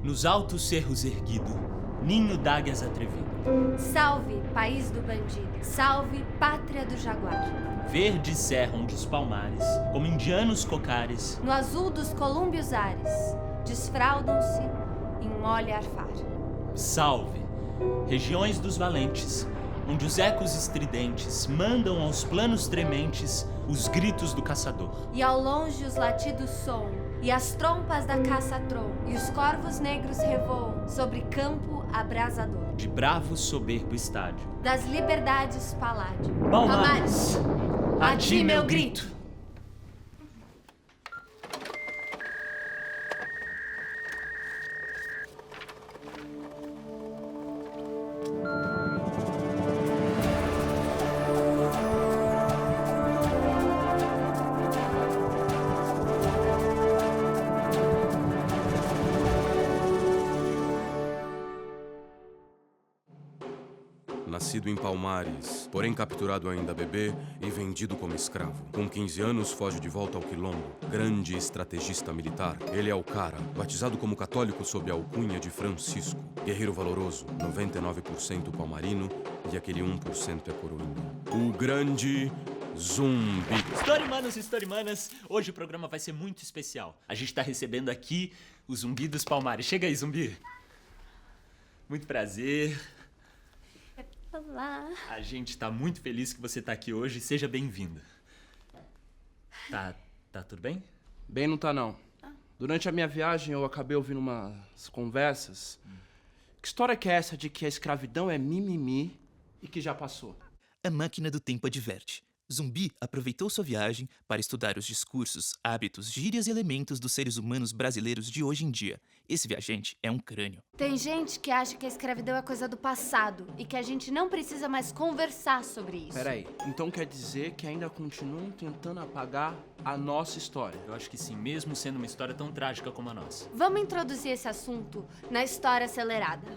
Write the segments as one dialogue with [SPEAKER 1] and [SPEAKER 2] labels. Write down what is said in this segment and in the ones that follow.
[SPEAKER 1] Nos altos cerros erguido, ninho d'águias atrevido.
[SPEAKER 2] Salve, país do bandido. Salve, pátria do jaguar.
[SPEAKER 1] Verde serra onde os palmares, como indianos cocares,
[SPEAKER 2] No azul dos colúmbios ares, desfraldam-se em mole arfar.
[SPEAKER 1] salve, regiões dos valentes, onde os ecos estridentes mandam aos planos trementes os gritos do caçador.
[SPEAKER 2] E ao longe os latidos soam, e as trompas da caça trom, e os corvos negros revoam sobre campo abrasador.
[SPEAKER 1] De bravo soberbo estádio.
[SPEAKER 2] Das liberdades paládio.
[SPEAKER 1] Palmares, a ti meu grito.
[SPEAKER 3] Nascido em Palmares, porém capturado ainda bebê e vendido como escravo. Com 15 anos, foge de volta ao Quilombo. Grande estrategista militar, ele é o cara, batizado como católico sob a alcunha de Francisco. Guerreiro valoroso, 99% palmarino e aquele 1% é coroinha. O grande Zumbi.
[SPEAKER 1] Storymanos e Storymanas, hoje o programa vai ser muito especial. A gente tá recebendo aqui o Zumbi dos Palmares. Chega aí, Zumbi. Muito prazer.
[SPEAKER 2] Olá.
[SPEAKER 1] A gente tá muito feliz que você tá aqui hoje. Seja bem-vindo. Tá tudo bem?
[SPEAKER 4] Bem, não tá não. Durante a minha viagem eu acabei ouvindo umas conversas. Que história que é essa de que a escravidão é mimimi e que já passou?
[SPEAKER 5] A máquina do tempo adverte. Zumbi aproveitou sua viagem para estudar os discursos, hábitos, gírias e elementos dos seres humanos brasileiros de hoje em dia. Esse viajante é um crânio.
[SPEAKER 2] Tem gente que acha que a escravidão é coisa do passado e que a gente não precisa mais conversar sobre isso.
[SPEAKER 4] Peraí, então quer dizer que ainda continuam tentando apagar a nossa história?
[SPEAKER 1] Eu acho que sim, mesmo sendo uma história tão trágica como a nossa.
[SPEAKER 2] Vamos introduzir esse assunto na história acelerada.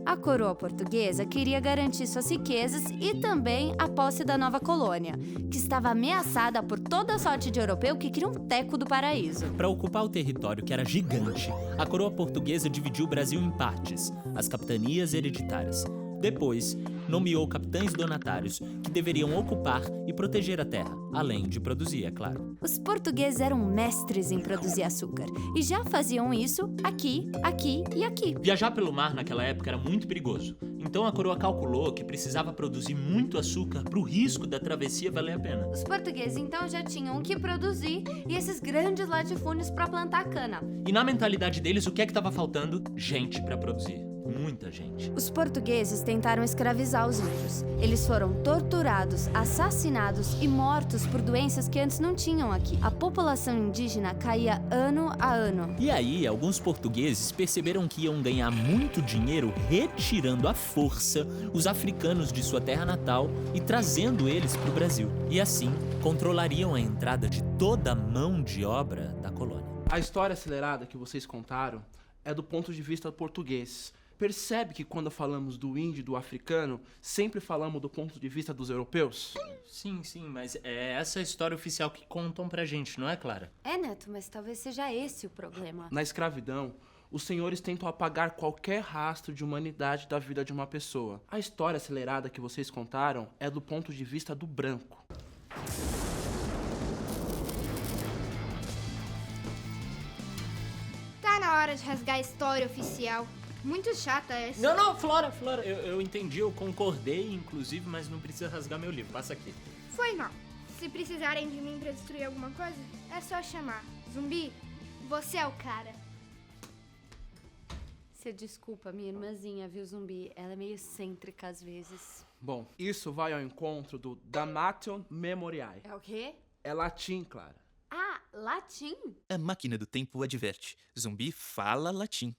[SPEAKER 2] A coroa portuguesa queria garantir suas riquezas e também a posse da nova colônia, que estava ameaçada por toda sorte de europeu que queria um teco do paraíso.
[SPEAKER 1] Para ocupar o território, que era gigante, a coroa portuguesa dividiu o Brasil em partes, as capitanias hereditárias. Depois, nomeou capitães donatários que deveriam ocupar e proteger a terra, além de produzir, é claro.
[SPEAKER 2] Os portugueses eram mestres em produzir açúcar e já faziam isso aqui, aqui e aqui.
[SPEAKER 1] Viajar pelo mar naquela época era muito perigoso, então a coroa calculou que precisava produzir muito açúcar para o risco da travessia valer a pena.
[SPEAKER 2] Os portugueses então já tinham o que produzir e esses grandes latifúndios para plantar cana.
[SPEAKER 1] E na mentalidade deles, o que é que estava faltando? Gente para produzir. Muita gente.
[SPEAKER 2] Os portugueses tentaram escravizar os índios. Eles foram torturados, assassinados e mortos por doenças que antes não tinham aqui. A população indígena caía ano a ano.
[SPEAKER 1] E aí, alguns portugueses perceberam que iam ganhar muito dinheiro retirando à força os africanos de sua terra natal e trazendo eles para o Brasil. E assim, controlariam a entrada de toda a mão de obra da colônia.
[SPEAKER 4] A história acelerada que vocês contaram é do ponto de vista português. Percebe que quando falamos do índio e do africano, sempre falamos do ponto de vista dos europeus?
[SPEAKER 1] Sim, mas é essa a história oficial que contam pra gente, não é, Clara?
[SPEAKER 2] É, Neto, mas talvez seja esse o problema.
[SPEAKER 4] Na escravidão, os senhores tentam apagar qualquer rastro de humanidade da vida de uma pessoa. A história acelerada que vocês contaram é do ponto de vista do branco.
[SPEAKER 6] Tá na hora de rasgar a história oficial. Muito chata essa.
[SPEAKER 1] Não, Flora, eu entendi, eu concordei, inclusive, mas não precisa rasgar meu livro, passa aqui.
[SPEAKER 6] Foi mal. Se precisarem de mim pra destruir alguma coisa, é só chamar. Zumbi, você é o cara.
[SPEAKER 2] Você desculpa minha irmãzinha, viu, Zumbi? Ela é meio excêntrica às vezes.
[SPEAKER 4] Bom, isso vai ao encontro do Damnation Memoriae.
[SPEAKER 2] É o quê?
[SPEAKER 4] É latim, Clara.
[SPEAKER 2] Ah, latim?
[SPEAKER 5] A máquina do tempo adverte. Zumbi fala latim.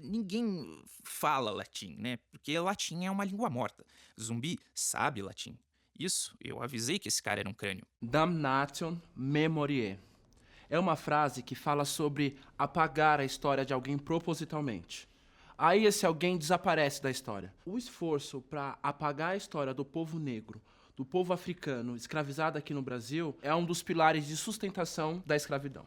[SPEAKER 5] Ninguém fala latim, né? Porque latim é uma língua morta. Zumbi sabe latim. Isso, eu avisei que esse cara era um crânio.
[SPEAKER 4] Damnation Memoriae. É uma frase que fala sobre apagar a história de alguém propositalmente. Aí esse alguém desaparece da história. O esforço para apagar a história do povo negro, do povo africano escravizado aqui no Brasil é um dos pilares de sustentação da escravidão.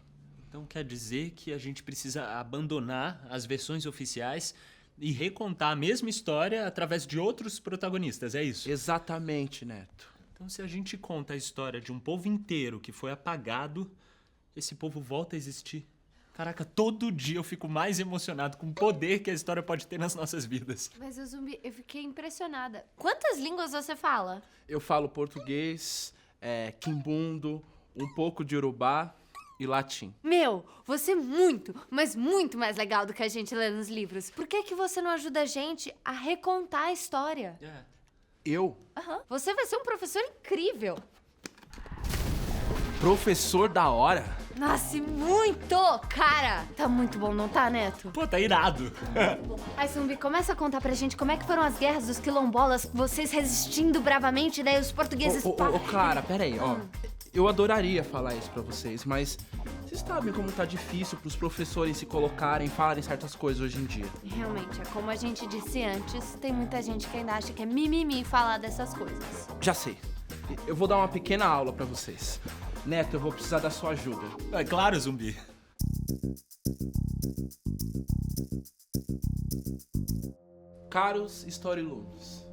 [SPEAKER 1] Então quer dizer que a gente precisa abandonar as versões oficiais e recontar a mesma história através de outros protagonistas, é isso?
[SPEAKER 4] Exatamente, Neto.
[SPEAKER 1] Então se a gente conta a história de um povo inteiro que foi apagado, esse povo volta a existir. Caraca, todo dia eu fico mais emocionado com o poder que a história pode ter nas nossas vidas.
[SPEAKER 2] Mas o Zumbi, eu fiquei impressionada. Quantas línguas você fala?
[SPEAKER 4] Eu falo português, quimbundo, um pouco de urubá e latim.
[SPEAKER 2] Meu, você é muito, mas muito mais legal do que a gente lê nos livros. Por que você não ajuda a gente a recontar a história?
[SPEAKER 4] Eu?
[SPEAKER 2] Aham. Você vai ser um professor incrível.
[SPEAKER 4] Professor da hora?
[SPEAKER 2] Nossa, e muito! Cara, tá muito bom, não tá, Neto?
[SPEAKER 1] Pô, tá irado.
[SPEAKER 2] Aí, Zumbi, começa a contar pra gente como é que foram as guerras dos quilombolas, vocês resistindo bravamente, daí os portugueses...
[SPEAKER 4] Clara, peraí, ó. Eu adoraria falar isso pra vocês, mas vocês sabem como tá difícil pros professores se colocarem, falarem certas coisas hoje em dia.
[SPEAKER 2] Realmente, é como a gente disse antes, tem muita gente que ainda acha que é mimimi falar dessas coisas.
[SPEAKER 4] Já sei. Eu vou dar uma pequena aula pra vocês. Neto, eu vou precisar da sua ajuda.
[SPEAKER 1] É claro, Zumbi.
[SPEAKER 4] Caros historilunos,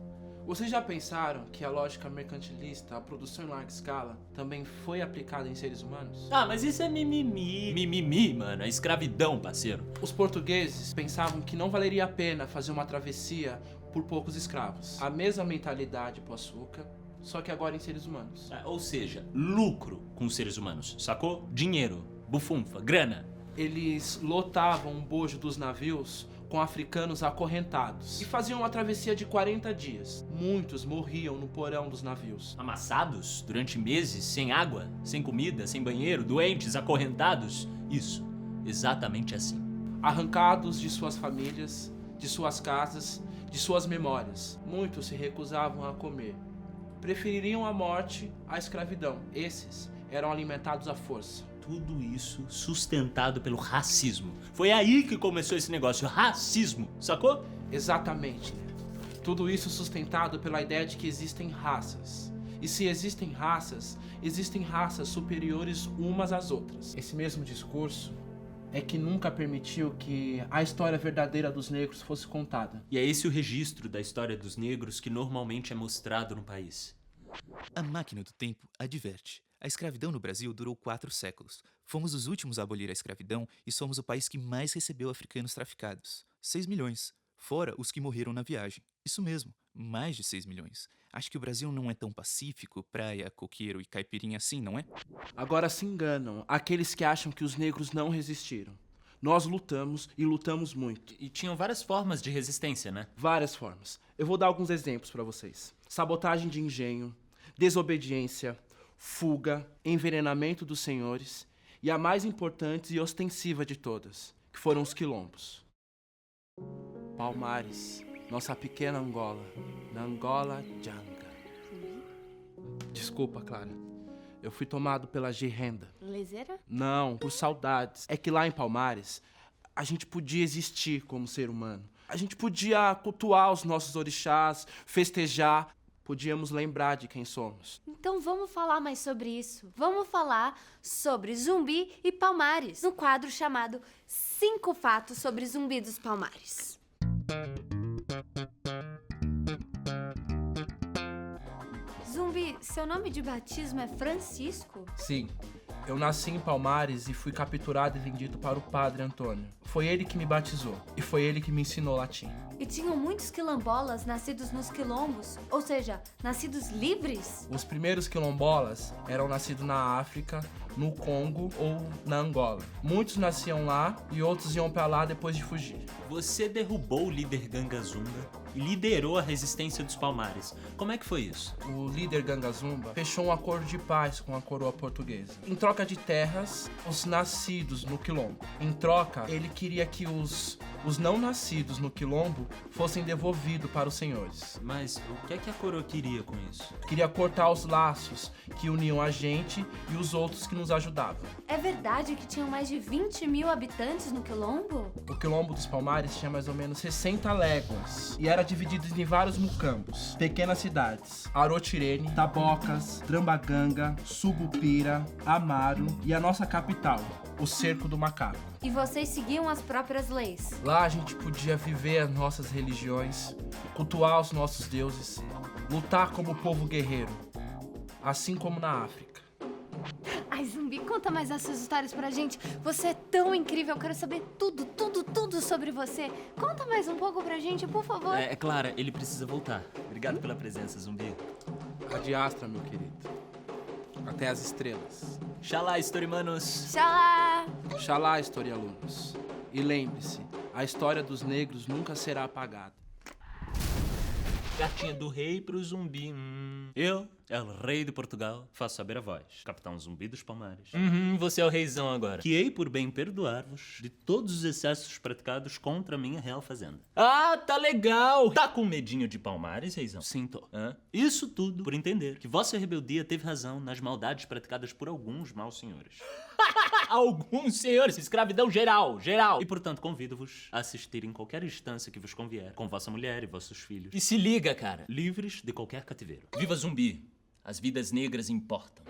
[SPEAKER 4] vocês já pensaram que a lógica mercantilista, a produção em larga escala, também foi aplicada em seres humanos?
[SPEAKER 1] Ah, mas isso é mimimi. Mimimi, mano. É escravidão, parceiro.
[SPEAKER 4] Os portugueses pensavam que não valeria a pena fazer uma travessia por poucos escravos. A mesma mentalidade pro açúcar, só que agora em seres humanos.
[SPEAKER 1] Ou seja, lucro com os seres humanos, sacou? Dinheiro, bufunfa, grana.
[SPEAKER 4] Eles lotavam o bojo dos navios com africanos acorrentados e faziam uma travessia de 40 dias. Muitos morriam no porão dos navios.
[SPEAKER 1] Amassados durante meses, sem água, sem comida, sem banheiro, doentes, acorrentados. Isso, exatamente assim.
[SPEAKER 4] Arrancados de suas famílias, de suas casas, de suas memórias. Muitos se recusavam a comer. Prefeririam a morte à escravidão. Esses eram alimentados à força.
[SPEAKER 1] Tudo isso sustentado pelo racismo. Foi aí que começou esse negócio, racismo, sacou?
[SPEAKER 4] Exatamente, né? Tudo isso sustentado pela ideia de que existem raças. E se existem raças superiores umas às outras. Esse mesmo discurso é que nunca permitiu que a história verdadeira dos negros fosse contada.
[SPEAKER 1] E é esse o registro da história dos negros que normalmente é mostrado no país.
[SPEAKER 5] A máquina do tempo adverte. A escravidão no Brasil durou 4 séculos. Fomos os últimos a abolir a escravidão e somos o país que mais recebeu africanos traficados. 6 milhões. Fora os que morreram na viagem. Isso mesmo, mais de 6 milhões. Acho que o Brasil não é tão pacífico, praia, coqueiro e caipirinha assim, não é?
[SPEAKER 4] Agora se enganam aqueles que acham que os negros não resistiram. Nós lutamos e lutamos muito.
[SPEAKER 1] E tinham várias formas de resistência, né?
[SPEAKER 4] Várias formas. Eu vou dar alguns exemplos pra vocês. Sabotagem de engenho, desobediência, fuga, envenenamento dos senhores e a mais importante e ostensiva de todas, que foram os quilombos. Palmares, nossa pequena Angola, na Angola Janga. Desculpa, Clara. Eu fui tomado pela gerrenda.
[SPEAKER 2] Lezeira?
[SPEAKER 4] Não, por saudades. É que lá em Palmares, a gente podia existir como ser humano. A gente podia cultuar os nossos orixás, festejar. Podíamos lembrar de quem somos.
[SPEAKER 2] Então vamos falar mais sobre isso. Vamos falar sobre Zumbi e Palmares, no quadro chamado 5 Fatos sobre Zumbi dos Palmares. Zumbi, seu nome de batismo é Francisco?
[SPEAKER 4] Sim, eu nasci em Palmares e fui capturado e vendido para o padre Antônio. Foi ele que me batizou e foi ele que me ensinou latim.
[SPEAKER 2] E tinham muitos quilombolas nascidos nos quilombos, ou seja, nascidos livres?
[SPEAKER 4] Os primeiros quilombolas eram nascidos na África, no Congo ou na Angola. Muitos nasciam lá e outros iam para lá depois de fugir.
[SPEAKER 1] Você derrubou o líder Gangazumba e liderou a resistência dos Palmares. Como é que foi isso?
[SPEAKER 4] O líder Gangazumba fechou um acordo de paz com a coroa portuguesa. Em troca de terras, os nascidos no quilombo. Em troca, ele queria que os os não nascidos no quilombo fossem devolvidos para os senhores.
[SPEAKER 1] Mas o que é que a coroa queria com isso?
[SPEAKER 4] Queria cortar os laços que uniam a gente e os outros que nos ajudavam.
[SPEAKER 2] É verdade que tinham mais de 20 mil habitantes no quilombo?
[SPEAKER 4] O quilombo dos Palmares tinha mais ou menos 60 léguas e era dividido em vários mucambos, pequenas cidades: Arotirene, Tabocas, Trambaganga, Subupira, Amaro e a nossa capital, o Cerco do Macaco.
[SPEAKER 2] E vocês seguiam as próprias leis?
[SPEAKER 4] Lá a gente podia viver as nossas religiões, cultuar os nossos deuses, lutar como povo guerreiro, assim como na África.
[SPEAKER 2] Ai, Zumbi, conta mais essas histórias pra gente. Você é tão incrível, eu quero saber tudo, tudo, tudo sobre você. Conta mais um pouco pra gente, por favor.
[SPEAKER 1] Clara, ele precisa voltar. Obrigado pela presença, Zumbi.
[SPEAKER 4] Ad Astra, meu querido. Até as estrelas.
[SPEAKER 1] Xalá, Storymanos.
[SPEAKER 2] Xalá!
[SPEAKER 4] Xalá, historialunos. E lembre-se, a história dos negros nunca será apagada.
[SPEAKER 1] Cartinha do rei pro zumbi. Eu, El Rei de Portugal, faço saber a voz. Capitão Zumbi dos Palmares. Você é o reizão agora. Que hei por bem perdoar-vos de todos os excessos praticados contra a minha real fazenda. Ah, tá legal! Tá com medinho de Palmares, reizão? Sim, tô. Isso tudo por entender que vossa rebeldia teve razão nas maldades praticadas por alguns maus senhores. Alguns senhores, escravidão geral. E portanto convido-vos a assistir em qualquer instância que vos convier, com vossa mulher e vossos filhos. E se liga, cara, livres de qualquer cativeiro. Viva Zumbi! As vidas negras importam.